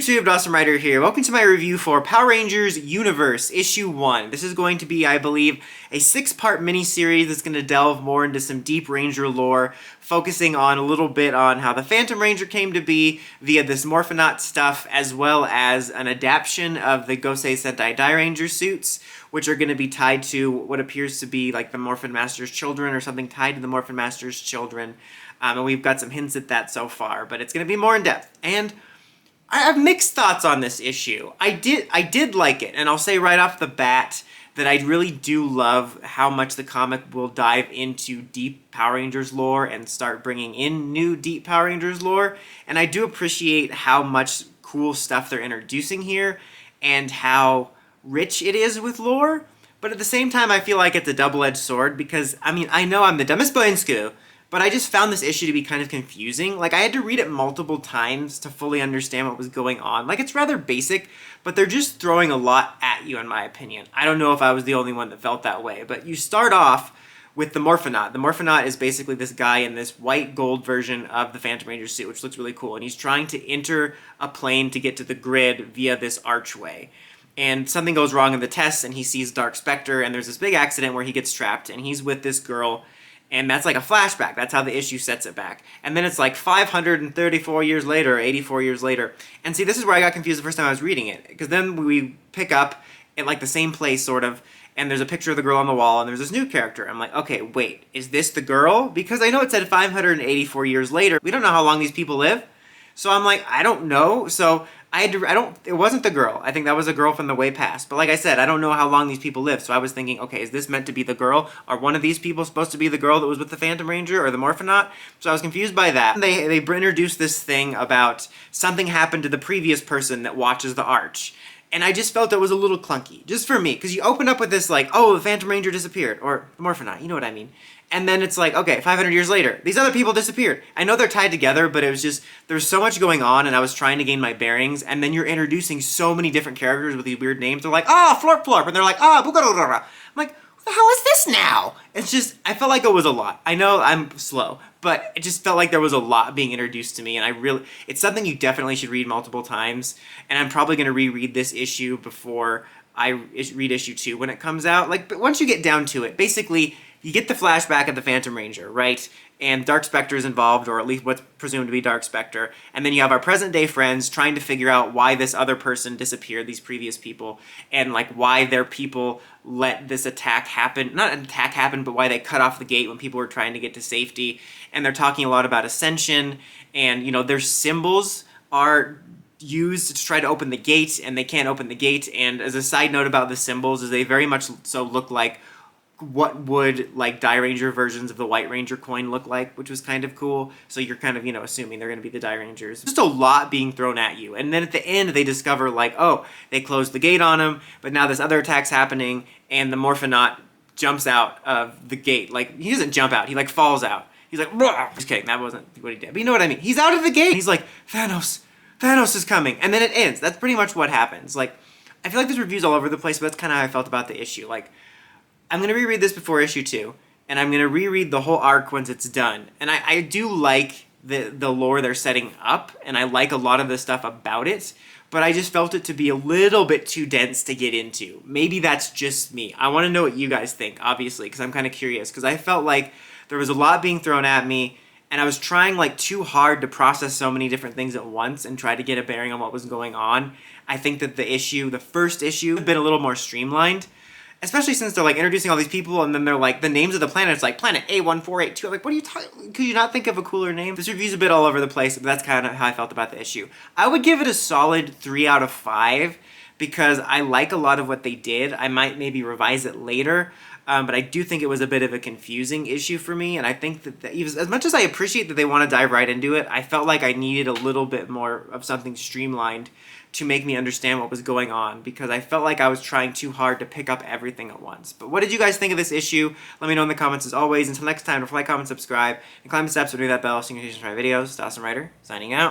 YouTube, Phanatom Ranger here. Welcome to my review for Power Rangers Universe, Issue 1. This is going to be, I believe, a 6-part mini-series that's going to delve more into some deep Ranger lore, focusing on a little bit on how the Phanatom Ranger came to be via this Morphonaut stuff, as well as an adaptation of the Gosei Sentai Dairanger suits, which are going to be tied to what appears to be like the Morphin Master's children, or something tied to the Morphin Master's children. And we've got some hints at that so far, but it's going to be more in-depth. And I have mixed thoughts on this issue. I did like it, and I'll say right off the bat that I really do love how much the comic will dive into deep Power Rangers lore and start bringing in new deep Power Rangers lore, and I do appreciate how much cool stuff they're introducing here and how rich it is with lore, but at the same time I feel like it's a double-edged sword because, I mean, I know I'm the dumbest boy in school, but I just found this issue to be kind of confusing. Like, I had to read it multiple times to fully understand what was going on. Like, it's rather basic, but they're just throwing a lot at you, in my opinion. I don't know if I was the only one that felt that way, but you start off with the Morphonaut. The Morphonaut is basically this guy in this white gold version of the Phanatom Ranger suit, which looks really cool, and he's trying to enter a plane to get to the grid via this archway. And something goes wrong in the tests, and he sees Dark Spectre, and there's this big accident where he gets trapped, and he's with this girl. And that's like a flashback. That's how the issue sets it back. And then it's like 534 years later, or 84 years later. And see, this is where I got confused the first time I was reading it. Because then we pick up at like the same place, sort of, and there's a picture of the girl on the wall, and there's this new character. I'm like, okay, wait, is this the girl? Because I know it said 584 years later. We don't know how long these people live. So I'm like, I don't know. So it wasn't the girl. I think that was a girl from the way past. But like I said, I don't know how long these people live. So I was thinking, okay, is this meant to be the girl? Are one of these people supposed to be the girl that was with the Phanatom Ranger or the Morphonaut? So I was confused by that. They introduced this thing about something happened to the previous person that watches the arch. And I just felt it was a little clunky, just for me. Because you open up with this like, oh, the Phanatom Ranger disappeared. Or the Morphonaut, you know what I mean. And then it's like, okay, 500 years later, these other people disappeared. I know they're tied together, but it was just, there's so much going on, and I was trying to gain my bearings, and then you're introducing so many different characters with these weird names. They're like, Florp Florp, and they're like, Boogadoogadooga. I'm like, what the hell is this now? It's just, I felt like it was a lot. I know I'm slow, but it just felt like there was a lot being introduced to me, and it's something you definitely should read multiple times, and I'm probably going to reread this issue before I read issue 2 when it comes out. Like, but once you get down to it, basically, you get the flashback of the Phanatom Ranger, right? And Dark Spectre is involved, or at least what's presumed to be Dark Spectre. And then you have our present-day friends trying to figure out why this other person disappeared, these previous people, and like why their people let this attack happen. Not an attack happen, but why they cut off the gate when people were trying to get to safety. And they're talking a lot about Ascension, and you know, their symbols are used to try to open the gate, and they can't open the gate. And as a side note about the symbols, is they very much so look like what would like Dairanger versions of the White Ranger coin look like, which was kind of cool. So you're kind of, you know, assuming they're going to be the Dairangers. Just a lot being thrown at you. And then at the end, they discover like, oh, they closed the gate on him, but now this other attack's happening, and the Morphonaut jumps out of the gate. Like, he doesn't jump out, he like falls out. He's like, bruh. Just kidding, that wasn't what he did. But you know what I mean. He's out of the gate. He's like, Thanos is coming. And then it ends. That's pretty much what happens. Like, I feel like this review's all over the place, but that's kind of how I felt about the issue. Like, I'm going to reread this before issue 2, and I'm going to reread the whole arc once it's done. And I do like the lore they're setting up, and I like a lot of the stuff about it, but I just felt it to be a little bit too dense to get into. Maybe that's just me. I want to know what you guys think, obviously, because I'm kind of curious, because I felt like there was a lot being thrown at me, and I was trying like too hard to process so many different things at once and try to get a bearing on what was going on. I think that the first issue, had been a little more streamlined. Especially since they're like introducing all these people, and then they're like, the names of the planets, like planet A1482. I'm like, what are you talking? Could you not think of a cooler name? This review's a bit all over the place, but that's kind of how I felt about the issue. I would give it a solid 3 out of 5 because I like a lot of what they did. I might maybe revise it later, but I do think it was a bit of a confusing issue for me, and I think that even as much as I appreciate that they want to dive right into it, I felt like I needed a little bit more of something streamlined to make me understand what was going on, because I felt like I was trying too hard to pick up everything at once. But what did you guys think of this issue? Let me know in the comments as always. Until next time, don't forget, like, comment, subscribe, and climb the steps or do that bell so you can see my videos. Phanatom Ranger, signing out.